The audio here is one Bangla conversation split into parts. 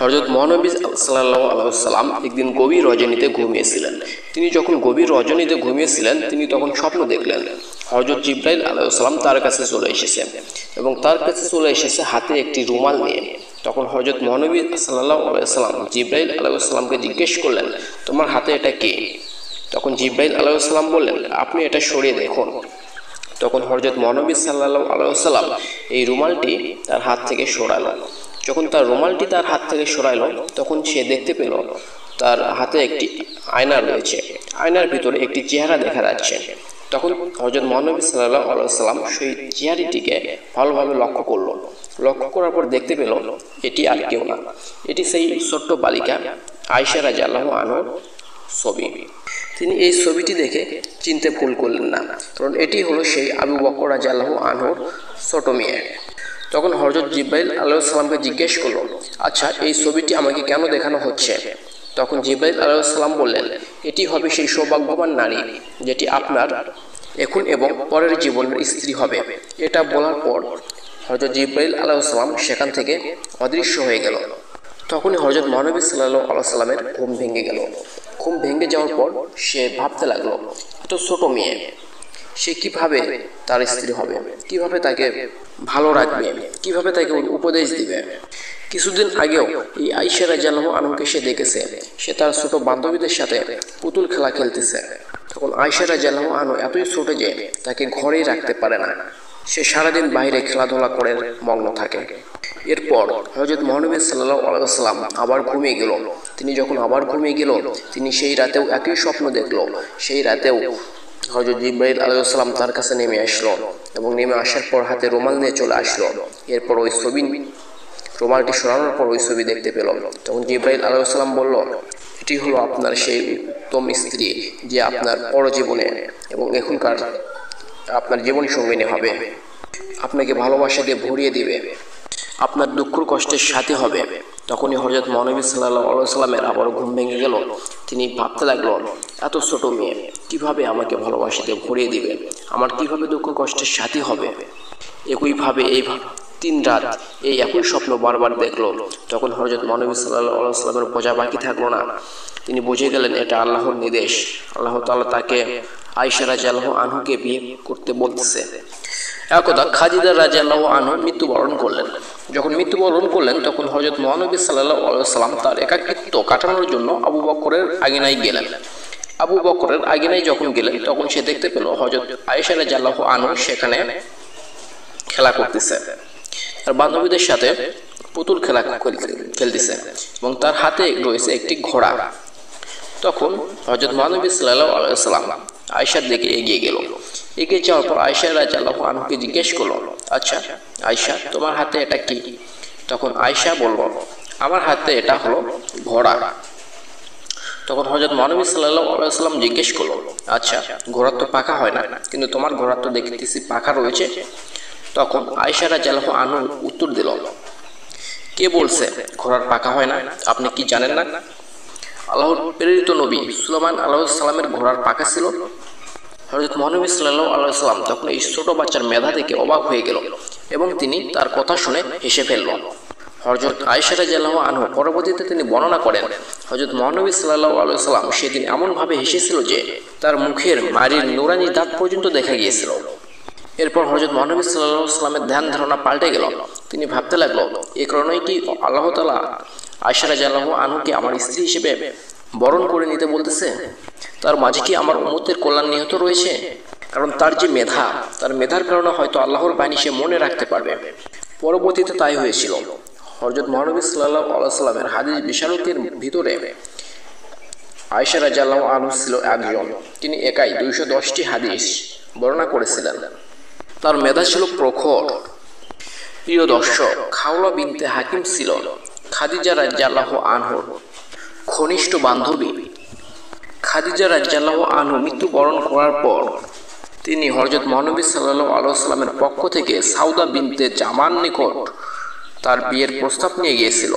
হযরত মহানবী সাল্লাল্লাহু আলাইহি ওয়াসাল্লাম একদিন গভীর রজনীতে ঘুমিয়েছিলেন। তিনি যখন গভীর রজনীতে ঘুমিয়েছিলেন তিনি তখন স্বপ্ন দেখলেন হযরত জিবরাইল আলাইহিস সালাম তার কাছে চলে এসেছেন এবং তার কাছে চলে এসেছে হাতে একটি রুমাল নিয়ে। তখন হযরত মহানবী সাল্লাল্লাহু আলাইহি ওয়াসাল্লাম জিবরাইল আলাইহিস সালামকে জিজ্ঞেস করলেন, তোমার হাতে এটা কি? তখন জিবরাইল আলাইহিস সালাম বললেন, আপনি এটা সরিয়ে দেখুন। তখন হযরত মহানবী সাল্লাল্লাহু আলাইহি ওয়াসাল্লাম এই রুমালটি তার হাত থেকে সরালেন। যখন তার রুমালটি তার হাত থেকে সরাইল তখন সে দেখতে পেল তার হাতে একটি আয়না রয়েছে, আয়নার ভিতরে একটি চেহারা দেখা যাচ্ছে। তখন হযরত মহানবী সাল্লাল্লাহু আলাইহি ওয়াসাল্লাম সেই চেহারাটিকে ভালোভাবে লক্ষ্য করার পর দেখতে পেল এটি আর কেউ না, এটি সেই ছোট্ট বালিকা আয়েশা রাদিয়াল্লাহু আনহার ছবি। তিনি এই ছবিটি দেখে চিনতে ভুল করলেন না, কারণ এটি হলো সেই আবু বকর রাদিয়াল্লাহু আনহুর ছোট মেয়ে। তখন হযরত জিবরাইল আলাইহিস সালামকে জিজ্ঞেস করল, আচ্ছা এই ছবিটি আমাকে কেন দেখানো হচ্ছে? তখন জিবরাইল আলাইহিস সালাম বললেন, এটি হবে সেই সৌভাগ্যবান নারী যেটি আপনার এখন এবং পরের জীবনের স্ত্রী হবে। এটা বলার পর হযরত জিবরাইল আলাইহিস সালাম সেখান থেকে অদৃশ্য হয়ে গেল। তখনই হযরত মহানবী সাল্লাল্লাহু আলাইহি সাল্লামের ঘুম ভেঙে গেল। ঘুম ভেঙে যাওয়ার পর সে ভাবতে লাগলো, এত ছোট মেয়ে, সে কিভাবে তার স্ত্রী হবে, কিভাবে তাকে ভালো রাখবে, কিভাবে তাকে উপদেশ দিবে। কিছুদিন আগেও এই আয়েশা রাদিয়াল্লাহু আনহাকে সে দেখেছে, সে তার ছোট বান্ধবীদের সাথে পুতুল খেলা খেলতেছে। তখন আয়েশা রাদিয়াল্লাহু আনহা এতই ছোট যে তাকে ঘরেই রাখতে পারে না, সে সারাদিন বাইরে খেলাধুলা করে মগ্ন থাকে। এরপর হযরত মহানবী সাল্লাল্লাহু আলাইহি ওয়াসাল্লাম আবার ঘুমিয়ে গেল। তিনি যখন আবার ঘুমিয়ে গেল তিনি সেই রাতেও একই স্বপ্ন দেখল। সেই রাতেও হযরত জিবরাইল আলাইহিস সালাম তার কাছে নেমে আসলো এবং নেমে আসার পর হাতে রুমাল নিয়ে চলে আসলো। এরপর ওই ছবি, রুমালটি সরানোর পর ওই ছবি দেখতে পেল। তখন জিবরাইল আলাইহিস সালাম বলল, এটি হলো আপনার সেই উত্তম স্ত্রী যে আপনার পরজীবনে এবং এখনকার আপনার জীবন সঙ্গিনী হবে, আপনাকে ভালোবাসা দিয়ে ভরিয়ে দিবে, আপনার দুঃখ কষ্টের সাথী হবে। তখনই হযরত মহানবী সাল্লাল্লাহু আলাইহি ওয়াসাল্লামের আবার ঘুম ভেঙে গেল। তিনি ভাবতে লাগলো, এত ছোট মেয়ে কিভাবে আমাকে ভালোবাসা দিয়ে ভরিয়ে দিবে, আমার কিভাবে দুঃখ কষ্টের সাথী হবে। একইভাবে এই 3 রাত এই একই স্বপ্ন বারবার দেখলো। তখন হযরত মহানবী সাল্লাল্লাহু আলাইহি ওয়াসাল্লামের বোঝা বাকি থাকলো না। তিনি বুঝে গেলেন এটা আল্লাহর নির্দেশ, আল্লাহ তাআলা তাকে আয়েশা রাদিয়াল্লাহু আনহাকে বিয়ে করতে বলতেছে। একদা খাদিজা রাদিয়াল্লাহু আনহা মৃত্যুবরণ করলেন। যখন মৃত্যুবরণ করলেন তখন হযরত মহানবী সাল্লাল্লাহু আলাইহি ওয়াসাল্লাম তার একাকিত্ব কাটানোর জন্য আবু বকরের আঙিনায় গেলেন। আবু বকরের আঙিনায় যখন গেলেন তখন সে দেখতে পেল হযরত আয়েশা রাদিয়াল্লাহু আনহা সেখানে খেলা করতেছে, আর বান্ধবীদের সাথে পুতুল খেলা খেলতেছে এবং তার হাতে রয়েছে একটি ঘোড়া। তখন হযরত মহানবী সাল্লাল্লাহু আলাইহি ওয়াসাল্লাম আয়েশার দিকে এগিয়ে গেল। এগিয়ে যাওয়ার পর আয়েশা রাদিয়াল্লাহু আনহাকে জিজ্ঞেস করলো, আচ্ছা আয়েশা তোমার হাতে এটা কি? তখন আয়েশা বলল, আমার হাতে এটা হলো ঘোড়া। তখন হযরত মহানবী সাল্লাল্লাহু আলাইহি ওয়াসাল্লাম জিজ্ঞেস করলো, আচ্ছা ঘোড়ার তো পাখা হয় না, কিন্তু তোমার ঘোড়ার তো দেখতেছি পাখা রয়েছে। তখন আয়েশা রাদিয়াল্লাহু আনহা উত্তর দিল, কে বলছে ঘোড়ার পাখা হয় না? আপনি কি জানেন না আল্লাহর প্রেরিত নবী সুলাইমান আলাইহিস সালামের ঘোড়ার পাখা ছিল? হযরত মহানবী সাল্লাল্লাহু আলাইহি ওয়াসাল্লাম তখন এই ছোট বাচ্চার মেধা দেখে অবাক হয়ে গেল এবং তিনি তার কথা শুনে হেসে ফেলল। হযরত আয়েশা রাদিয়াল্লাহু আনহা পরবর্তীতে তিনি বর্ণনা করেন, হযরত মহানবী সাল্লাল্লাহু আলাইহি ওয়াসাল্লাম সেদিন এমনভাবে হেসেছিল যে তার মুখের মাড়ির নুরানি দাঁত পর্যন্ত দেখা গিয়েছিল। এরপর হযরত মহানবী সাল্লাল্লাহু আলাইহি ওয়াসাল্লামের ধ্যান ধারণা পাল্টে গেল। তিনি ভাবতে লাগলো, এই কারণেই কি আল্লাহ তাআলা আয়েশা রাদিয়াল্লাহু আনহাকে আমার স্ত্রী হিসেবে বরণ করে নিতে বলতেছে? তার মাঝে কি আমার উম্মতের কল্যাণ নিহিত রয়েছে? কারণ তার যে মেধা, তার মেধার কারণে হয়তো আল্লাহর বাণী সে মনে রাখতে পারবে। পরবর্তীতে তাই হয়েছিল। হযরত মহানবী সাল্লাল্লাহু আলাইহি ওয়াসাল্লামের হাদিস বিশারদের ভিতরে আয়েশা রাদিয়াল্লাহু আনহা ছিল একজন। তিনি একাই 210টি হাদিস বর্ণনা করেছিলেন। তার মেধা ছিল প্রখর। প্রিয় দর্শক, খাওলা বিনতে হাকিম ছিল খাদিজা রাদিয়াল্লাহু আনহার ঘনিষ্ঠ বান্ধবী। খাদিজা রাদিয়াল্লাহু আনহা মৃত্যুবরণ করার পর তিনি হযরত মহানবী সাল্লাল্লাহু আলাইহি ওয়াসাল্লামের পক্ষ থেকে সাউদা বিনতে জামান নিকট তার বিয়ের প্রস্তাব নিয়ে গিয়েছিল।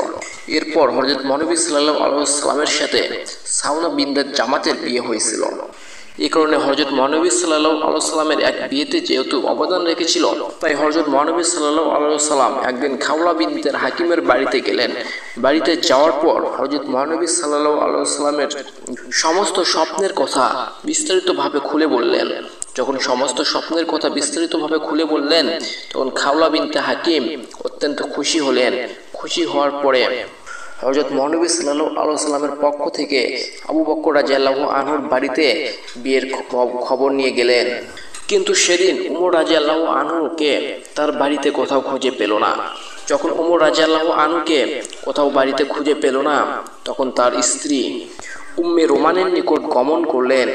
এরপর হযরত মহানবী সাল্লাল্লাহু আলাইহি ওয়াসাল্লামের সাথে সাউদা বিনতে জামাতের বিয়ে হয়েছিল। এই কারণে হযরত মহানবী সাল্লাল্লাহু আলাইহি ওয়াসাল্লামের এক বিয়েতে যেহেতু অবদান রেখেছিল, তাই হযরত মহানবী সাল্লাল্লাহু আলাইহি ওয়াসাল্লাম একদিন খাওলা বিনতে হাকিমের বাড়িতে গেলেন। বাড়িতে যাওয়ার পর হযরত মহানবী সাল্লাল্লাহু আলাইহি ওয়াসাল্লামের সমস্ত স্বপ্নের কথা বিস্তারিতভাবে খুলে বললেন। যখন সমস্ত স্বপ্নের কথা বিস্তারিতভাবে খুলে বললেন, তখন খাওলা বিনতে হাকিম অত্যন্ত খুশি হলেন। খুশি হওয়ার পরে হযরত মহানবী সাল্লাল্লাহু আলাইহি ওয়াসাল্লামের পক্ষ থেকে আবু বকর রাদিয়াল্লাহু আনহুর বাড়িতে বিয়ের খবর নিয়ে গেলেন। কিন্তু সেদিন উমর রাদিয়াল্লাহু আনহুকে তার বাড়িতে কোথাও খুঁজে পেল না। যখন উমর রাদিয়াল্লাহু আনহুকে কোথাও বাড়িতে খুঁজে পেল না, তখন তার স্ত্রী উম্মে রোমানের নিকট গমন করলেন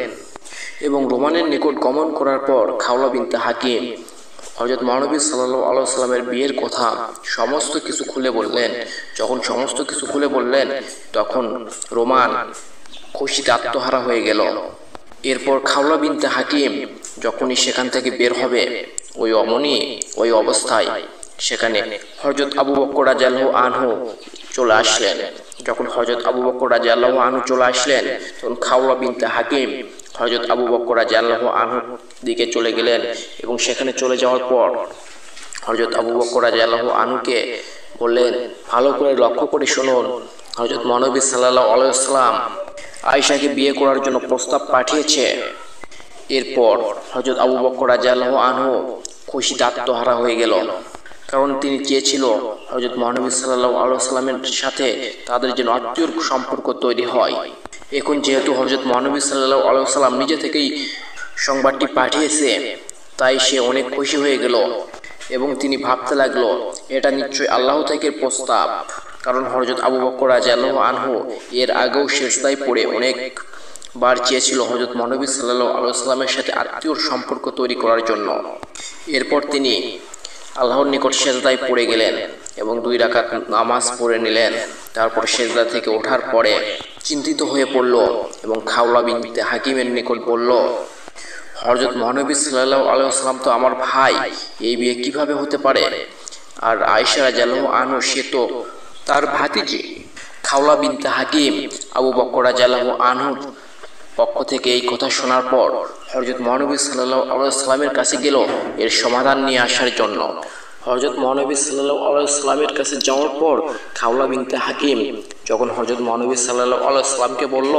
এবং রোমানের নিকট গমন করার পর খাওলা বিনতে হাকিম হযরত মহানবী সাল্লাল্লাহু আলাইহি ওয়াসাল্লামের বিয়ের কথা সমস্ত কিছু খুলে বললেন। যখন সমস্ত কিছু খুলে বললেন, তখন রোমান খুশিতে আত্মহারা হয়ে গেল। এরপর খাওলা বিনতে হাকিম যখনই সেখান থেকে বের হবে, ওই অবস্থায় সেখানে হযরত আবু বকর রাদিয়াল্লাহু আনহু চলে আসলেন। যখন হযরত আবু বকর রাদিয়াল্লাহু আনহু চলে আসলেন, তখন খাওলা বিনতে হাকিম হযরত আবু বকর রাদিয়াল্লাহু আনহুর দিকে চলে গেলেন এবং সেখানে চলে যাওয়ার পর হযরত আবু বকর রাদিয়াল্লাহু আনহুকে বললেন, ভালো করে লক্ষ্য করে শুনুন, হযরত মহানবী সাল্লাল্লাহু আলাইহি ওয়াসাল্লাম আয়েশাকে বিয়ে করার জন্য প্রস্তাব পাঠিয়েছে। এরপর হযরত আবু বকর রাদিয়াল্লাহু আনহু খুশিতে আত্মহারা হয়ে গেল, কারণ তিনি চেয়েছিল হযরত মহানবী সাল্লাল্লাহু আলাইহি ওয়াসাল্লামের সাথে তাদের যেন আত্মীয়র সম্পর্ক তৈরি হয়। এখন যেহেতু হযরত মহানবী সাল্লাল্লাহু আলাইহি ওয়াসাল্লাম নিজে থেকেই সংবাদটি পাঠিয়েছে, তাই সে অনেক খুশি হয়ে গেল এবং তিনি ভাবতে লাগলো, এটা নিশ্চয়ই আল্লাহ থেকে প্রস্তাব। কারণ হযরত আবু বকর রাদিয়াল্লাহু আনহু এর আগেও সিজদায় পড়ে অনেকবার চেয়েছিল হযরত মহানবী সাল্লাল্লাহু আলাইহি ওয়াসাল্লামের সাথে আত্মীয়র সম্পর্ক তৈরি করার জন্য। এরপর তিনি আল্লাহর নিকট সিজদায় পড়ে গেলেন এবং 2 রাকাত নামাজ পড়ে নিলেন। তারপর সিজদা থেকে ওঠার পরে চিন্তিত হয়ে পড়ল এবং খাওলা বিনতে হাকিমের নিকট বলল, হযরত মহানবী সাল্লাল্লাহু আলাইহি ওয়াসাল্লাম তো আমার ভাই, এই বিয়ে কিভাবে হতে পারে? আর আয়েশা রাদিয়াল্লাহু আনহা সে তো তার ভাতিজি। খাওলা বিনতে হাকিম আবু বকর রাদিয়াল্লাহু আনহুর পক্ষ থেকে এই কথা শোনার পর হযরত মহানবী সাল্লাল্লাহু আলাইহি ওয়াসাল্লামের কাছে গেল এর সমাধান নিয়ে আসার জন্য। হযরত মহানবী সাল্লাল্লাহু আলাইহি ওয়াসাল্লামের কাছে যাওয়ার পর খাওলা বিনতে হাকিম যখন হযরত মহানবী সাল্লাল্লাহু আলাইহি ওয়াসাল্লামকে বলল,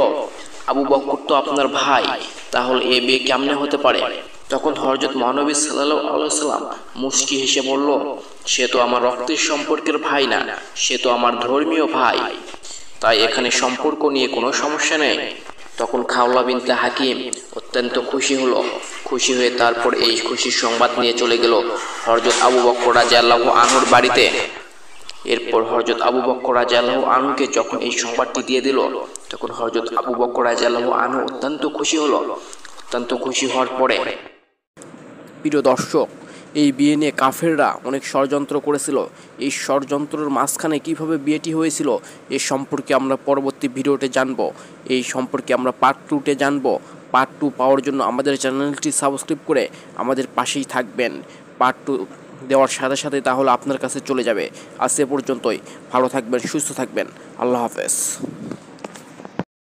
আবু বকর তো আপনার ভাই, তাহলে এই বিয়ে কেমনে হতে পারে? তখন হযরত মহানবী সাল্লাল্লাহু আলাইহি ওয়াসাল্লাম মুস্কি হেসে বলল, সে তো আমার রক্তের সম্পর্কের ভাই না, সে তো আমার ধর্মীয় ভাই, তাই এখানে সম্পর্ক নিয়ে কোনো সমস্যা নেই। তখন খাওলা বিনতে হাকিম অত্যন্ত খুশি হলো। খুশি হয়ে তারপর এই খুশির সংবাদ নিয়ে চলে গেল হযরত আবু বকর রাদিয়াল্লাহু আনহুর বাড়িতে। এরপর হযরত আবু বকর রাদিয়াল্লাহু আনহুকে যখন এই সংবাদটি দিয়ে দিল, তখন হযরত আবু বকর রাদিয়াল্লাহু আনহু অত্যন্ত খুশি হলো। অত্যন্ত খুশি হওয়ার পরে, প্রিয় দর্শক, এই বিয়ে নিয়ে কাফেররা অনেক ষড়যন্ত্র করেছিল। এই ষড়যন্ত্রের মাঝখানে কিভাবে বিয়েটি হয়েছিল এ সম্পর্কে আমরা পরবর্তী ভিডিওতে জানব। এই সম্পর্কে আমরা পার্ট 2-তে জানব। পার্ট 2 পাওয়ার জন্য আমাদের চ্যানেলটি সাবস্ক্রাইব করে আমাদের পাশেই থাকবেন। পার্ট 2 দেওয়ার সাথে সাথে তাহলে আপনার কাছে চলে যাবে। আজ এ পর্যন্তই। ভালো থাকবেন, সুস্থ থাকবেন। আল্লাহ হাফেজ।